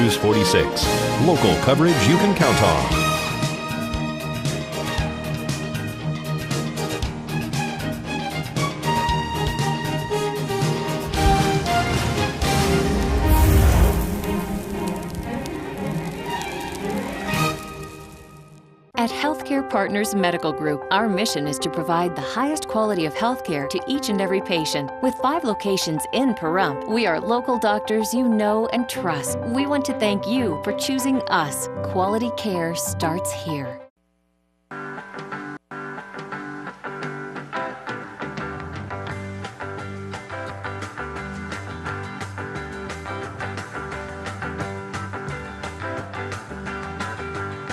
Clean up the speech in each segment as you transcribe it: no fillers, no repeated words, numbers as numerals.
News 46. Local coverage you can count on. At Healthcare Partners Medical Group, our mission is to provide the highest quality of healthcare to each and every patient. With 5 locations in Pahrump, we are local doctors you know and trust. We want to thank you for choosing us. Quality care starts here.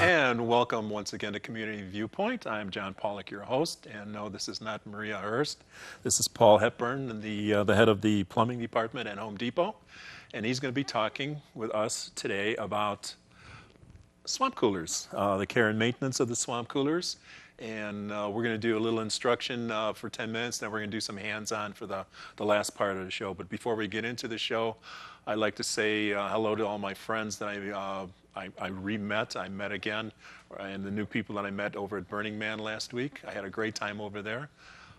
And welcome once again to Community Viewpoint. I'm John Pollock, your host, and no, this is not Maria Hurst. This is Paul Hepburn, the head of the plumbing department at Home Depot, and he's going to be talking with us today about swamp coolers, the care and maintenance of the swamp coolers, and we're going to do a little instruction for 10 minutes, then we're going to do some hands-on for the last part of the show. But before we get into the show, I'd like to say hello to all my friends that I met again, and the new people that I met over at Burning Man last week. I had a great time over there.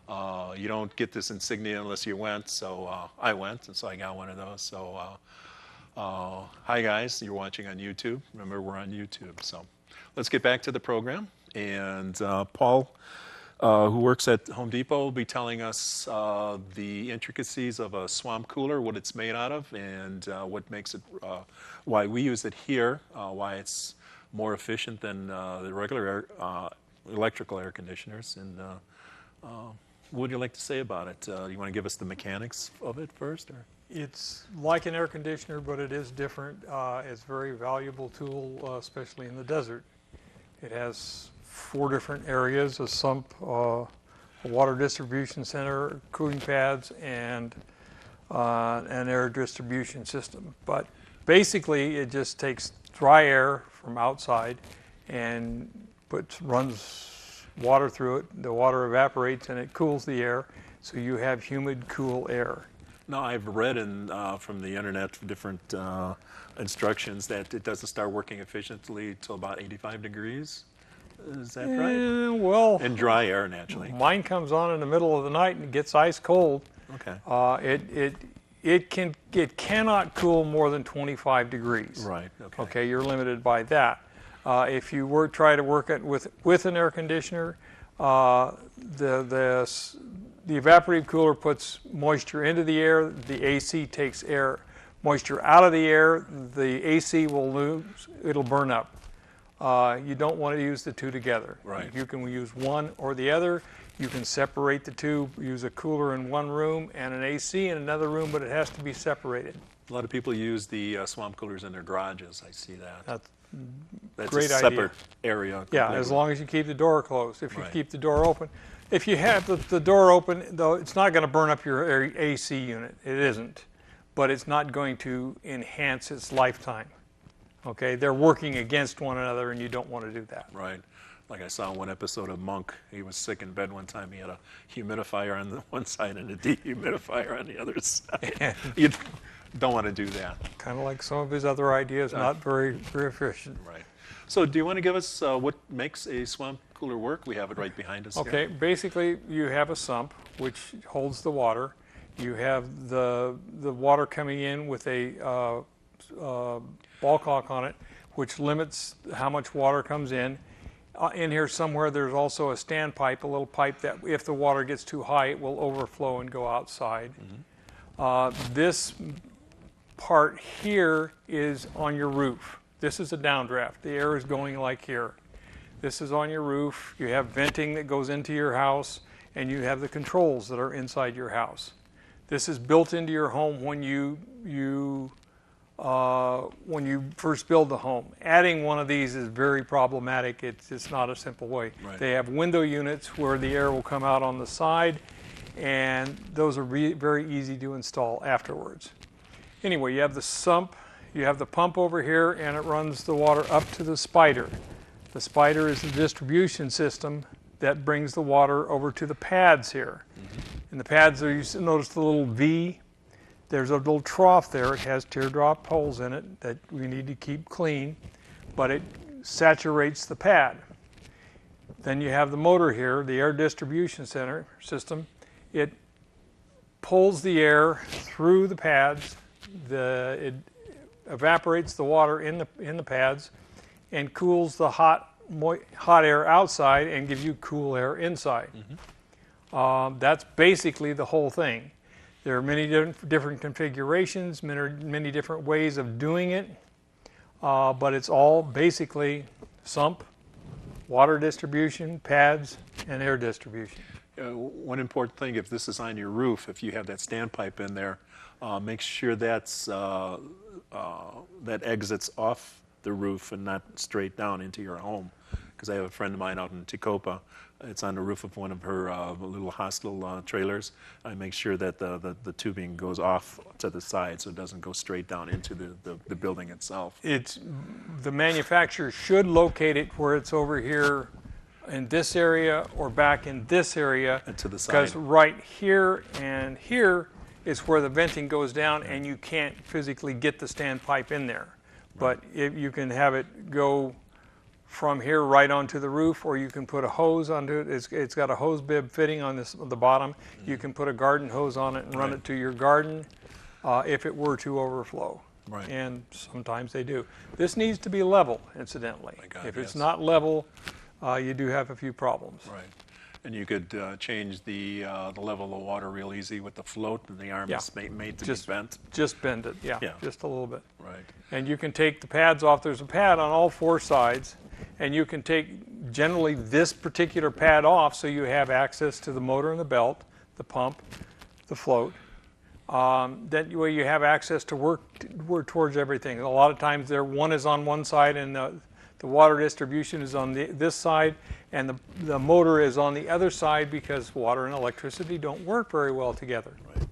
You don't get this insignia unless you went, so I went, and so I got one of those. So hi guys, you're watching on YouTube. Remember, we're on YouTube. So let's get back to the program. And Paul, who works at Home Depot, will be telling us the intricacies of a swamp cooler, what it's made out of, and what makes it, why we use it here, why it's more efficient than the regular electrical air conditioners. And what would you like to say about it? You want to give us the mechanics of it first? Or? It's like an air conditioner, but it is different. It's a very valuable tool, especially in the desert. It has 4 different areas: a sump, a water distribution center, cooling pads, and an air distribution system. But basically, it just takes dry air from outside and runs water through it. The water evaporates and it cools the air, so you have humid, cool air. Now, I've read from the internet different instructions that it doesn't start working efficiently until about 85 degrees. Is that right? Well, and dry air, naturally. Mine comes on in the middle of the night and it gets ice cold. Okay. It cannot cool more than 25 degrees. Right. Okay. Okay, you're limited by that. If you try to work it with an air conditioner, the evaporative cooler puts moisture into the air. The AC takes moisture out of the air. The AC will lose. It'll burn up. You don't want to use the two together. Right. You can use one or the other. You can separate the two, use a cooler in one room and an AC in another room, but it has to be separated. A lot of people use the swamp coolers in their garages. I see that. That's great a separate area. Completely. Yeah, as long as you keep the door closed. If you keep the door open. If you have the door open, though, it's not going to burn up your AC unit. It isn't. But it's not going to enhance its lifetime. Okay, they're working against one another, and you don't want to do that. Right. Like I saw one episode of Monk. He was sick in bed one time. He had a humidifier on the one side and a dehumidifier on the other side. You don't want to do that. Kind of like some of his other ideas, not very, very efficient. Right. So do you want to give us what makes a swamp cooler work? We have it right behind us Okay, here. Basically you have a sump which holds the water. You have the water coming in with a ball cock on it, which limits how much water comes in. In here somewhere there's also a standpipe, a little pipe that if the water gets too high it will overflow and go outside. Mm-hmm. This part here is on your roof. This is a downdraft. The air is going like here. This is on your roof. You have venting that goes into your house, and you have the controls that are inside your house. This is built into your home when you first build the home. Adding one of these is very problematic. It's not a simple way. Right. They have window units where the air will come out on the side, and those are very easy to install afterwards. Anyway, you have the sump, you have the pump over here, and it runs the water up to the spider. The spider is the distribution system that brings the water over to the pads here. Mm-hmm. And the pads, you notice the little V. There's a little trough there. It has teardrop holes in it that we need to keep clean, but it saturates the pad. Then you have the motor here, the air distribution center system. It pulls the air through the pads. It evaporates the water in the pads and cools the hot air outside and gives you cool air inside. That's basically the whole thing. There are many different configurations, many different ways of doing it, but it's all basically sump, water distribution, pads, and air distribution. One important thing, if this is on your roof, if you have that standpipe in there, make sure that exits off the roof and not straight down into your home. Because I have a friend of mine out in Tacoma. It's on the roof of one of her little hostel trailers. I make sure that the tubing goes off to the side so it doesn't go straight down into the building itself. The manufacturer should locate it where it's over here in this area or back in this area. And to the side. Because right here and here is where the venting goes down and you can't physically get the standpipe in there. But if you can have it go from here right onto the roof, or you can put a hose onto it. It's got a hose bib fitting on the bottom. You can put a garden hose on it and run it to your garden if it were to overflow. Right. And sometimes they do. This needs to be level, incidentally. My God, if it's yes. not level, you do have a few problems. Right. And you could change the level of water real easy with the float, and the arm is made to be bent. Just bend it, yeah, just a little bit. Right. And you can take the pads off. There's a pad on all four sides, and you can take generally this particular pad off so you have access to the motor and the belt, the pump, the float. That way you have access to work towards everything. A lot of times one is on one side and the water distribution is on this side, and the motor is on the other side because water and electricity don't work very well together. Right.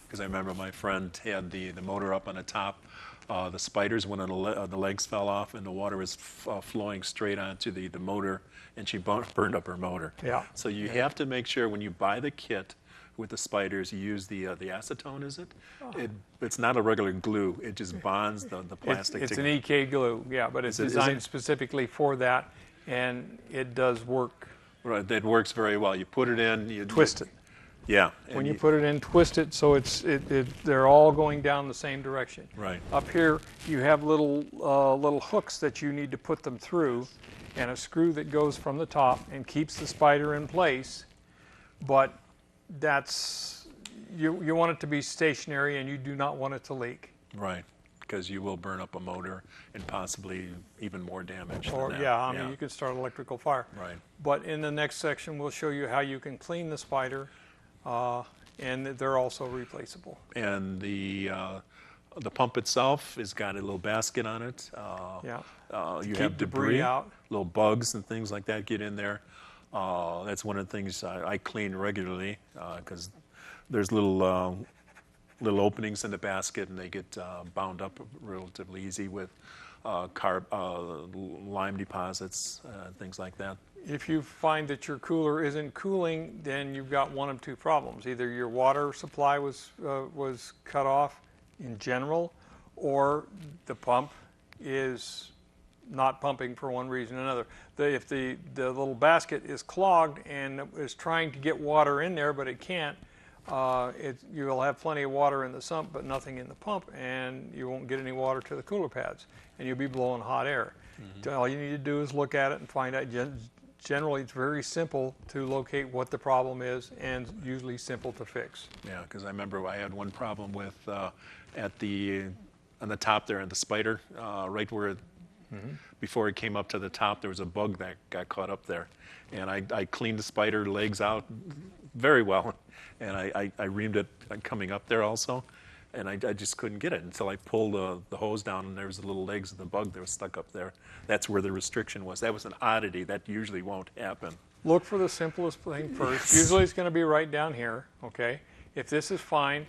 Because I remember my friend had the motor up on the top. The spiders, one of the legs fell off, and the water was flowing straight onto the motor, and she burned up her motor. Yeah. So you have to make sure when you buy the kit with the spiders, you use the acetone, is it? It's not a regular glue. It just bonds the plastic It's together. an EK glue, yeah, but it's designed specifically for that, and it does work. Right, that works very well. You put it in, you Twist it. Yeah. When you put it in, twist it so they're all going down the same direction. Right. Up here, you have little hooks that you need to put them through, and a screw that goes from the top and keeps the spider in place. But you want it to be stationary, and you do not want it to leak. Right, because you will burn up a motor and possibly even more damage. Or than that. yeah, I mean you can start an electrical fire. Right. But in the next section, we'll show you how you can clean the spider. And they're also replaceable. And the pump itself has got a little basket on it. You have debris out. Little bugs and things like that get in there. That's one of the things I clean regularly because there's little openings in the basket, and they get bound up relatively easy with lime deposits, things like that. If you find that your cooler isn't cooling, then you've got one of two problems. Either your water supply was cut off in general, or the pump is not pumping for one reason or another. If the little basket is clogged and is trying to get water in there, but it can't, you will have plenty of water in the sump, but nothing in the pump, and you won't get any water to the cooler pads, and you'll be blowing hot air. Mm-hmm. All you need to do is look at it and find out. Generally, it's very simple to locate what the problem is, and usually simple to fix. Yeah, because I remember I had one problem with on the top there, in the spider, right where before it came up to the top, there was a bug that got caught up there, and I cleaned the spider legs out very well, and I reamed it coming up there also, and I just couldn't get it until I pulled the hose down, and there was the little legs of the bug that was stuck up there. That's where the restriction was. That was an oddity. That usually won't happen. Look for the simplest thing first. Usually it's going to be right down here, okay? If this is fine,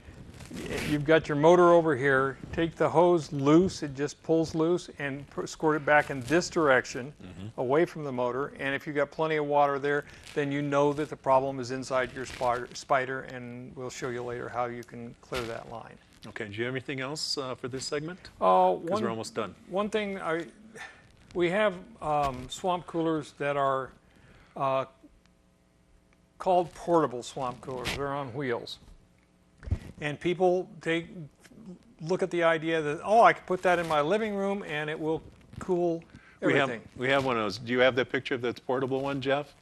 if you've got your motor over here, take the hose loose, it just pulls loose, and squirt it back in this direction, away from the motor, and if you've got plenty of water there, then you know that the problem is inside your spider, and we'll show you later how you can clear that line. Okay, do you have anything else for this segment? Because Because we're almost done. One thing, we have swamp coolers that are called portable swamp coolers. They're on wheels. And people look at the idea that, oh, I can put that in my living room and it will cool everything. We have one of those. Do you have that picture of that portable one, Jeff?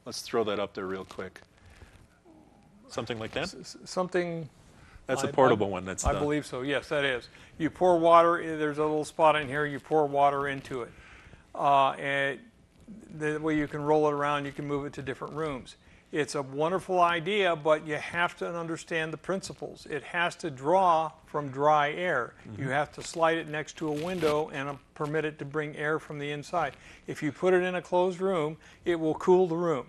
Let's throw that up there real quick. Something like that? Something. That's a portable one. That's I believe so. Yes, that is. You pour water. There's a little spot in here. You pour water into it, and the way you can roll it around, you can move it to different rooms. It's a wonderful idea, but you have to understand the principles. It has to draw from dry air. Mm-hmm. You have to slide it next to a window and permit it to bring air from the inside. If you put it in a closed room, it will cool the room.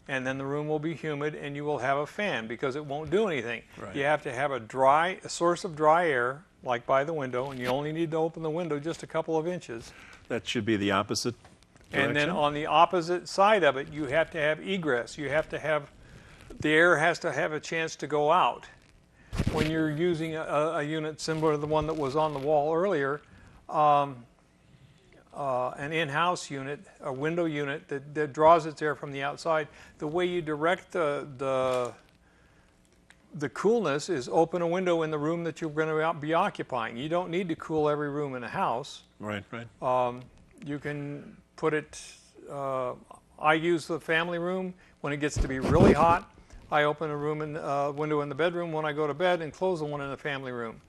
And then the room will be humid and you will have a fan because it won't do anything. Right. You have to have a source of dry air, like by the window, and you only need to open the window just a couple of inches. That should be the opposite direction. And then on the opposite side of it, you have to have egress. You have to have, the air has to have a chance to go out. When you're using a unit similar to the one that was on the wall earlier, an in-house unit, a window unit that draws its air from the outside, the way you direct the coolness is open a window in the room that you're going to be occupying. You don't need to cool every room in a house. Right, right. You can put it, I use the family room when it gets to be really hot. I open a window in the bedroom when I go to bed and close the one in the family room.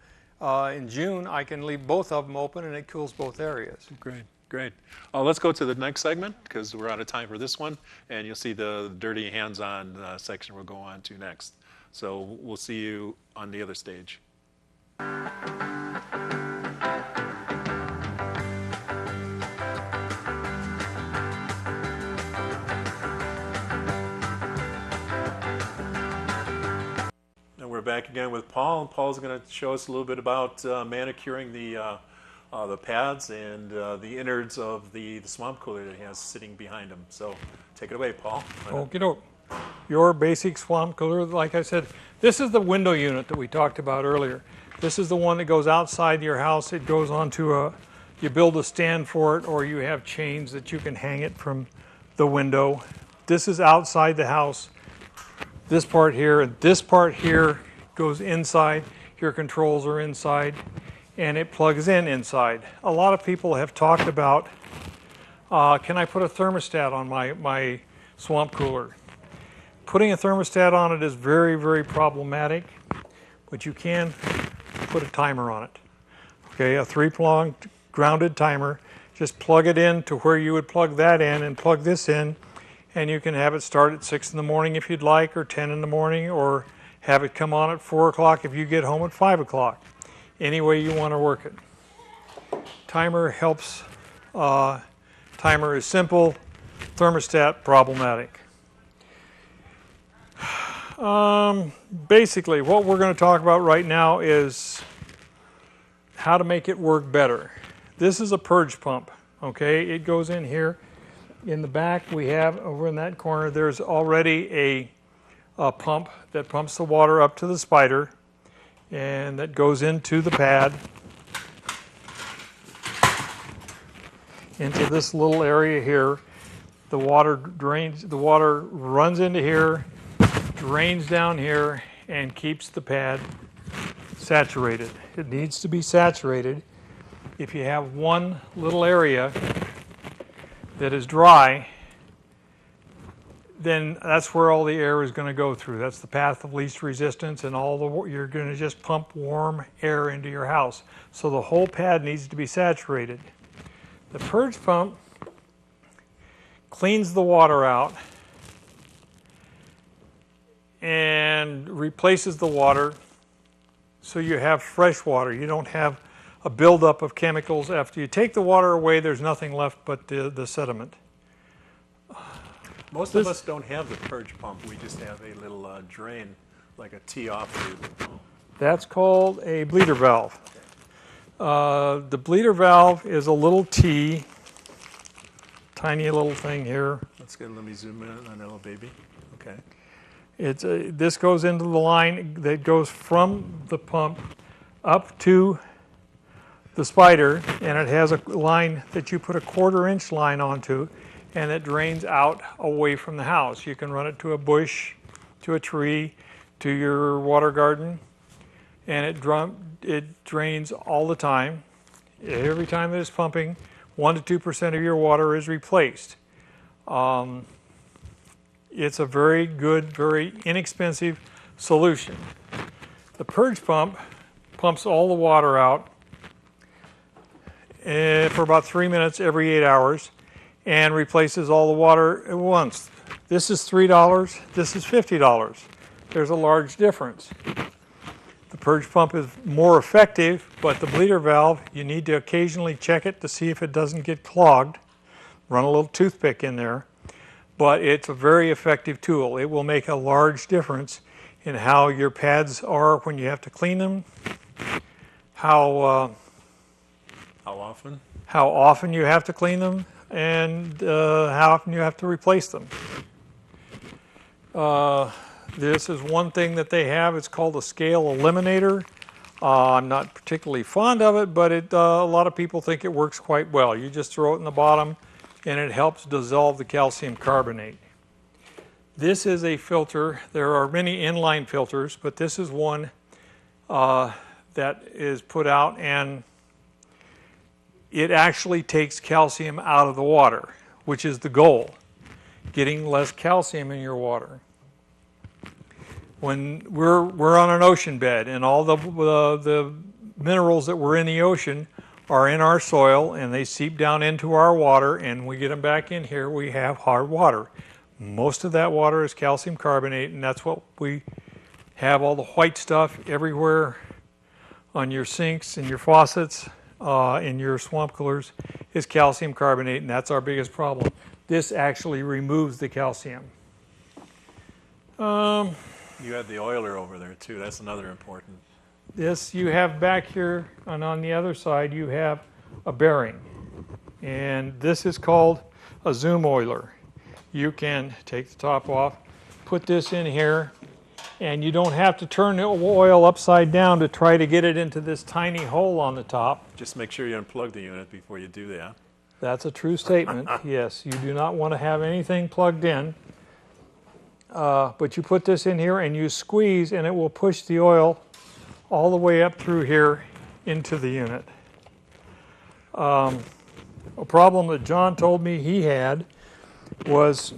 In June, I can leave both of them open and it cools both areas. Great, great. Let's go to the next segment because we're out of time for this one, and you'll see the dirty hands-on section we'll go on to next. So we'll see you on the other stage. We're back again with Paul, and Paul's going to show us a little bit about manicuring the pads and the innards of the swamp cooler that he has sitting behind him. So take it away, Paul. Okay, your basic swamp cooler, like I said, this is the window unit that we talked about earlier. This is the one that goes outside your house. It goes onto you build a stand for it, or you have chains that you can hang it from the window. This is outside the house. This part here and this part here goes inside. Your controls are inside, and it plugs in inside. A lot of people have talked about, can I put a thermostat on my swamp cooler? Putting a thermostat on it is very, very problematic, but you can put a timer on it. Okay, a 3-pronged grounded timer. Just plug it in to where you would plug that in and plug this in, and you can have it start at 6 in the morning if you'd like, or 10 in the morning, or have it come on at 4 o'clock if you get home at 5 o'clock. Any way you want to work it. Timer helps. Timer is simple. Thermostat problematic. Basically, what we're going to talk about right now is how to make it work better. This is a purge pump. Okay, it goes in here. In the back, we have over in that corner, there's already a pump that pumps the water up to the spider, and that goes into the pad, into this little area here. The water runs into here, drains down here, and keeps the pad saturated. It needs to be saturated. If you have one little area that is dry, then that's where all the air is going to go through. That's the path of least resistance, and you're going to just pump warm air into your house. So the whole pad needs to be saturated. The purge pump cleans the water out and replaces the water so you have fresh water. You don't have a buildup of chemicals. After you take the water away, there's nothing left but the sediment. Most of us don't have the purge pump. We just have a little drain, like a tee-off tube. That's called a bleeder valve. The bleeder valve is a little T, tiny little thing here. Let me zoom in on that little baby. Okay. This goes into the line that goes from the pump up to the spider, and it has a line that you put a 1/4-inch line onto, and it drains out away from the house. You can run it to a bush, to a tree, to your water garden, and it drains all the time. Every time that it's pumping, 1 to 2% of your water is replaced. It's a very good, very inexpensive solution. The purge pump pumps all the water out for about 3 minutes every 8 hours and replaces all the water at once. This is $3, this is $50. There's a large difference. The purge pump is more effective, but the bleeder valve, you need to occasionally check it to see if it doesn't get clogged. Run a little toothpick in there. But it's a very effective tool. It will make a large difference in how your pads are when you have to clean them, how often you have to clean them, and how often you have to replace them. This is one thing that they have. It's called a scale eliminator. I'm not particularly fond of it, but a lot of people think it works quite well. You just throw it in the bottom, and it helps dissolve the calcium carbonate. This is a filter. There are many inline filters, but this is one that is put out, and it actually takes calcium out of the water, which is the goal, getting less calcium in your water. When we're on an ocean bed, and all the minerals that were in the ocean are in our soil, and they seep down into our water, and we get them back in here, we have hard water. Most of that water is calcium carbonate, and that's what we have. All the white stuff everywhere on your sinks and your faucets, in your swamp coolers, is calcium carbonate, and that's our biggest problem. This actually removes the calcium. You had the oiler over there too. That's another important. This you have back here, and on the other side you have a bearing. And this is called a zoom oiler. You can take the top off, put this in here, and you don't have to turn the oil upside down to try to get it into this tiny hole on the top. Just make sure you unplug the unit before you do that. That's a true statement. Yes, you do not want to have anything plugged in. But you put this in here and you squeeze, and it will push the oil all the way up through here into the unit. A problem that John told me he had was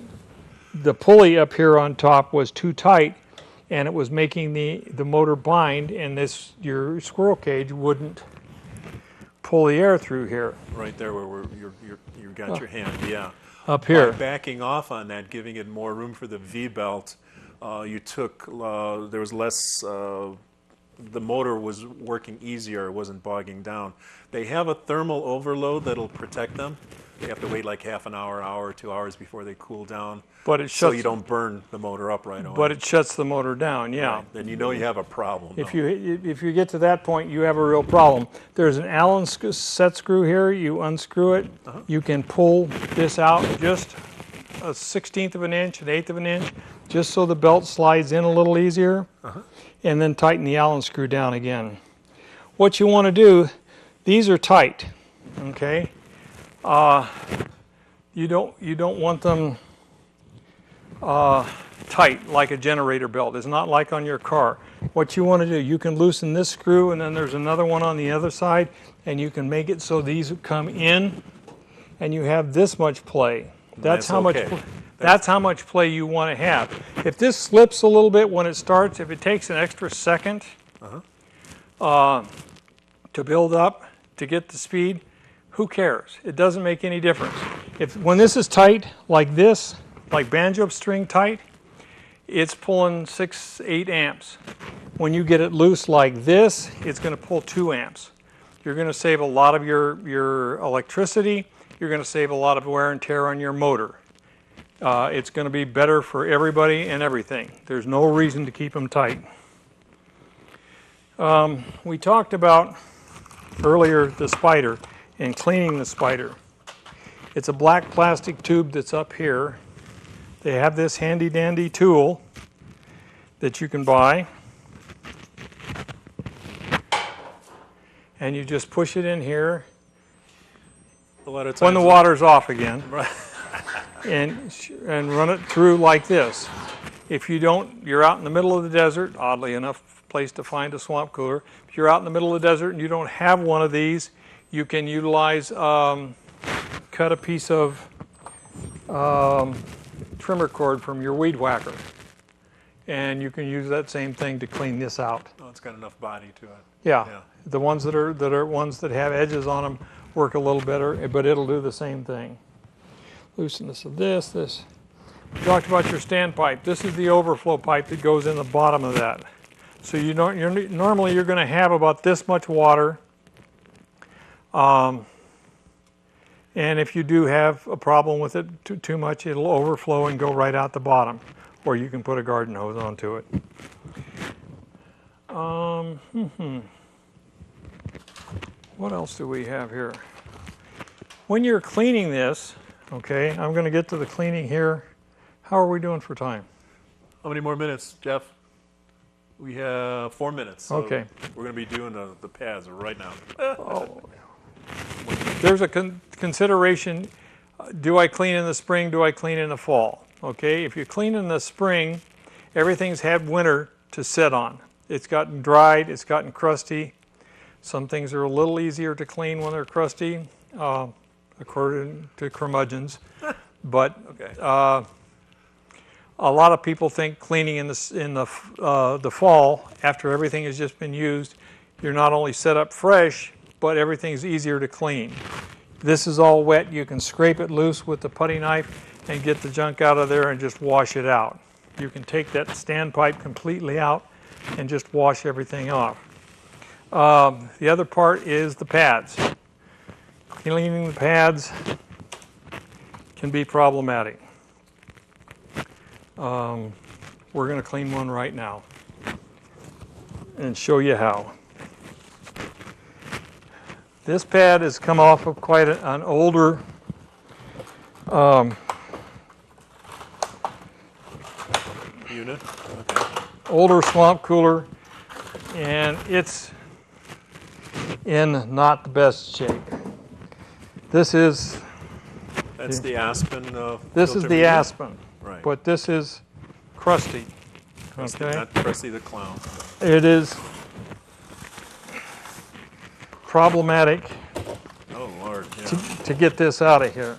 the pulley up here on top was too tight, and it was making the motor bind, and your squirrel cage wouldn't pull the air through here. Right there where you got your hand, yeah. Up here. By backing off on that, giving it more room for the V-belt, there was less, the motor was working easier, it wasn't bogging down. They have a thermal overload that'll protect them. You have to wait like half an hour, hour, 2 hours before they cool down. But it shuts, so you don't burn the motor up right away. But it shuts the motor down, yeah. Right. Then you know you have a problem. If you get to that point, you have a real problem. There's an Allen set screw here. You unscrew it. You can pull this out just a 1/16 of an inch, an 1/8 of an inch, just so the belt slides in a little easier, and then tighten the Allen screw down again. What you want to do, these are tight, okay? You don't want them tight like a generator belt. It's not like on your car. What you want to do, you can loosen this screw, and then there's another one on the other side, and you can make it so these come in, and you have this much play. That's how much. That's how much play you want to have. If this slips a little bit when it starts, if it takes an extra second to build up to get the speed, who cares? It doesn't make any difference. When this is tight like this, like banjo string tight, it's pulling 6-8 amps. When you get it loose like this, it's going to pull 2 amps. You're going to save a lot of your electricity. You're going to save a lot of wear and tear on your motor. It's going to be better for everybody and everything. There's no reason to keep them tight. We talked about earlier the spider and cleaning the spider. It's a black plastic tube that's up here. They have this handy dandy tool that you can buy. and you just push it in here A lot of times when the water's off again, Right. and run it through like this. If you don't, you're out in the middle of the desert, oddly enough, place to find a swamp cooler. If you're out in the middle of the desert and you don't have one of these, you can utilize, cut a piece of trimmer cord from your weed whacker. And you can use that same thing to clean this out. Oh, it's got enough body to it. Yeah, Yeah. the ones that are ones that have edges on them work a little better, but it'll do the same thing. Looseness of this. We talked about your standpipe. This is the overflow pipe that goes in the bottom of that. So normally you're going to have about this much water. And if you do have a problem with it too much, it'll overflow and go right out the bottom. Or you can put a garden hose onto it. What else do we have here? When you're cleaning this, okay, I'm going to get to the cleaning here. How are we doing for time? How many more minutes, Jeff? We have 4 minutes. So Okay. We're going to be doing the pads right now. Oh. There's a consideration, do I clean in the spring, do I clean in the fall? Okay, if you clean in the spring, everything's had winter to sit on. It's gotten dried, it's gotten crusty. Some things are a little easier to clean when they're crusty, according to curmudgeons. But Okay. A lot of people think cleaning in the fall, after everything has just been used, you're not only set up fresh, but everything's easier to clean. This is all wet. You can scrape it loose with the putty knife and get the junk out of there and just wash it out. You can take that standpipe completely out and just wash everything off. The other part is the pads. Cleaning the pads can be problematic. We're going to clean one right now and show you how. This pad has come off of quite an older Unit? Okay. older swamp cooler, and it's in not the best shape. This is That's the Aspen this is filter the media? Aspen, Right. but this is crusty. Krusty, Okay, not Krusty the Clown. it is problematic Oh, Lord. Yeah. to get this out of here.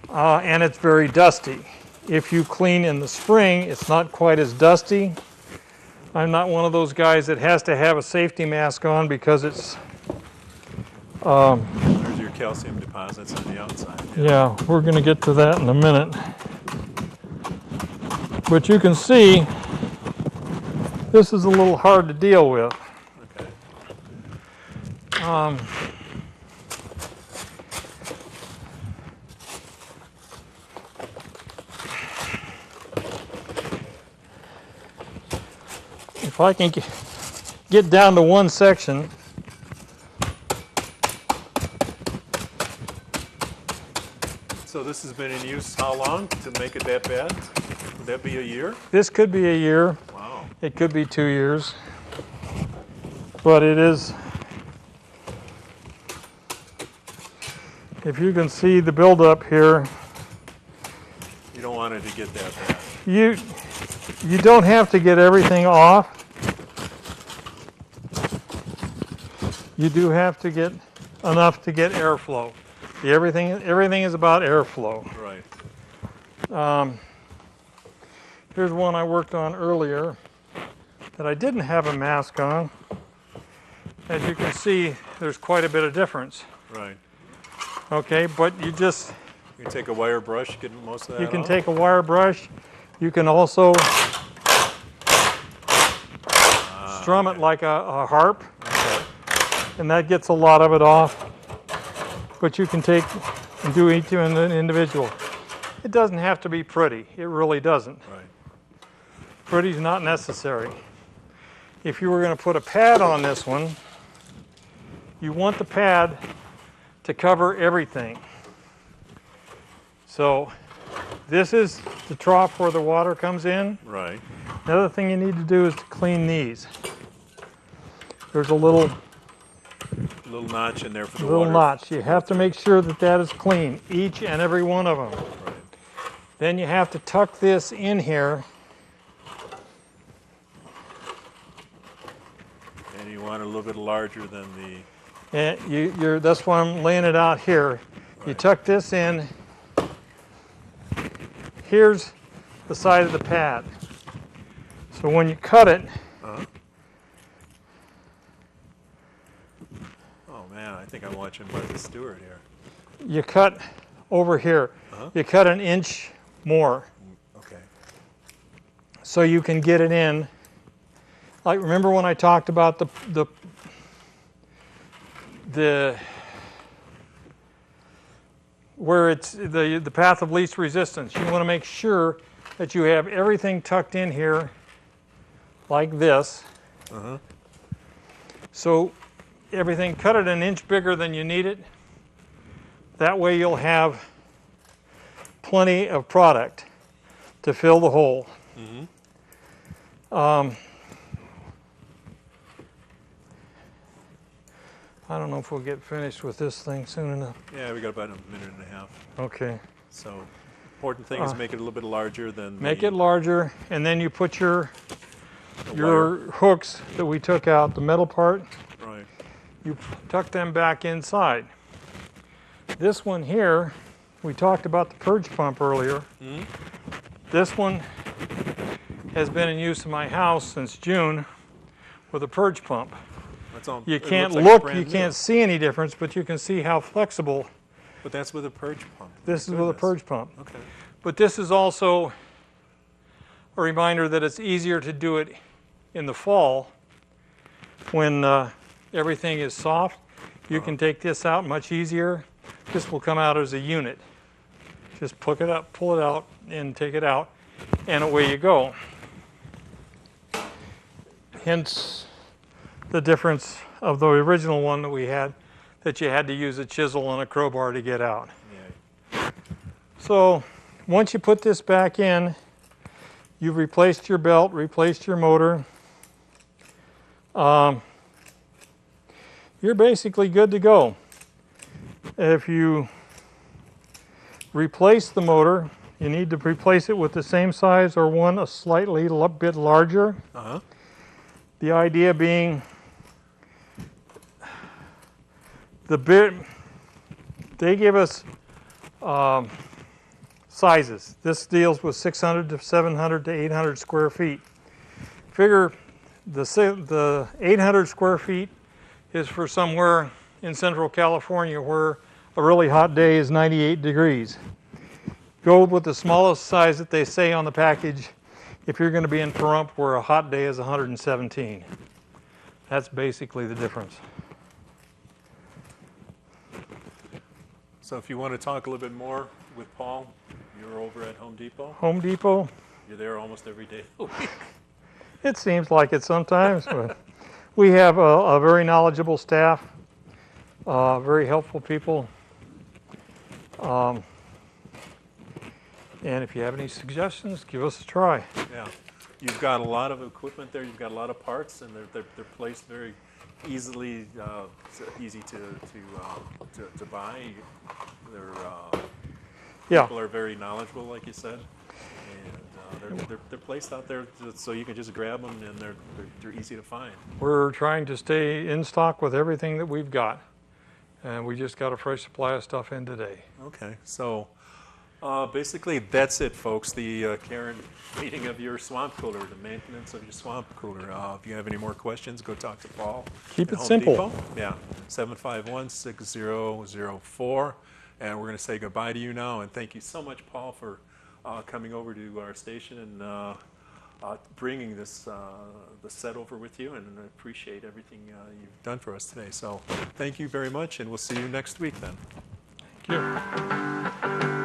And it's very dusty. If you clean in the spring, it's not quite as dusty. I'm not one of those guys that has to have a safety mask on because it's, There's your calcium deposits on the outside. yeah, we're going to get to that in a minute. But you can see, this is a little hard to deal with. Okay. If I can get down to one section, So this has been in use how long to make it that bad? Would that be a year? this could be a year, Wow. it could be 2 years, but it is, if you can see the buildup here, You don't want it to get that bad. you don't have to get everything off. You do have to get enough to get airflow. Everything is about airflow. Right. Here's one I worked on earlier that I didn't have a mask on. As you can see, there's quite a bit of difference. Right. Okay, but you just, You can take a wire brush, get most of that you can off. take a wire brush. You can also strum it like a harp, and that gets a lot of it off. But you can take and do each one individual. It doesn't have to be pretty. It really doesn't. Right. Pretty's not necessary. If you were going to put a pad on this one, you want the pad to cover everything. So this is the trough where the water comes in. Right. The other thing you need to do is to clean these. There's a little notch in there for the little water. notch. You have to make sure that that is clean, each and every one of them. Right. Then you have to tuck this in here. And you want it a little bit larger than the... And that's why I'm laying it out here. Right. You tuck this in. Here's the side of the pad. So when you cut it, oh man, I think I'm watching Martha Stewart here. you cut over here. You cut an inch more. Okay. So you can get it in. Like, remember when I talked about where it's the path of least resistance. You want to make sure that you have everything tucked in here like this. So everything, cut it an inch bigger than you need it. That way you'll have plenty of product to fill the hole. I don't know if we'll get finished with this thing soon enough. Yeah, we got about a minute and a half. Okay. So, important thing is make it a little bit larger than Make it larger, and then you put your wire. hooks that we took out, the metal part, Right. you tuck them back inside. This one here, we talked about the purge pump earlier. This one has been in use in my house since June with a purge pump. That's all, You it can't looks like it's look, brand you new. can't see any difference, but you can see how flexible. But that's with a purge pump. This is with a Goodness. purge pump. Okay. But this is also a reminder that it's easier to do it in the fall when everything is soft. You can take this out much easier. This will come out as a unit. Just pull it up, pull it out, and take it out, and away you go. Hence the difference of the original one that we had, that you had to use a chisel and a crowbar to get out. Yeah. So once you put this back in, you've replaced your belt, replaced your motor. You're basically good to go. If you replace the motor, you need to replace it with the same size or one a slightly bit larger. The idea being they give us sizes. This deals with 600 to 700 to 800 square feet. Figure the 800 square feet is for somewhere in Central California where a really hot day is 98 degrees. Go with the smallest size that they say on the package if you're going to be in Pahrump where a hot day is 117. That's basically the difference. So if you want to talk a little bit more with Paul, you're over at Home Depot. Home Depot, You're there almost every day. it seems like it sometimes, but we have a very knowledgeable staff, very helpful people. And if you have any suggestions, give us a try. Yeah. You've got a lot of equipment there. You've got a lot of parts, and they're placed very easily, easy to buy. People are very knowledgeable, like you said, and they're placed out there so you can just grab them, and they're easy to find. We're trying to stay in stock with everything that we've got, and we just got a fresh supply of stuff in today. Okay, so basically that's it, folks. The care and feeding of your swamp cooler, the maintenance of your swamp cooler. If you have any more questions, go talk to Paul. Keep at it Home simple. Depot. Yeah, 751-6004. And we're going to say goodbye to you now. And thank you so much, Paul, for coming over to our station and bringing this the set over with you. And I appreciate everything you've done for us today. So thank you very much, and we'll see you next week then. Thank you.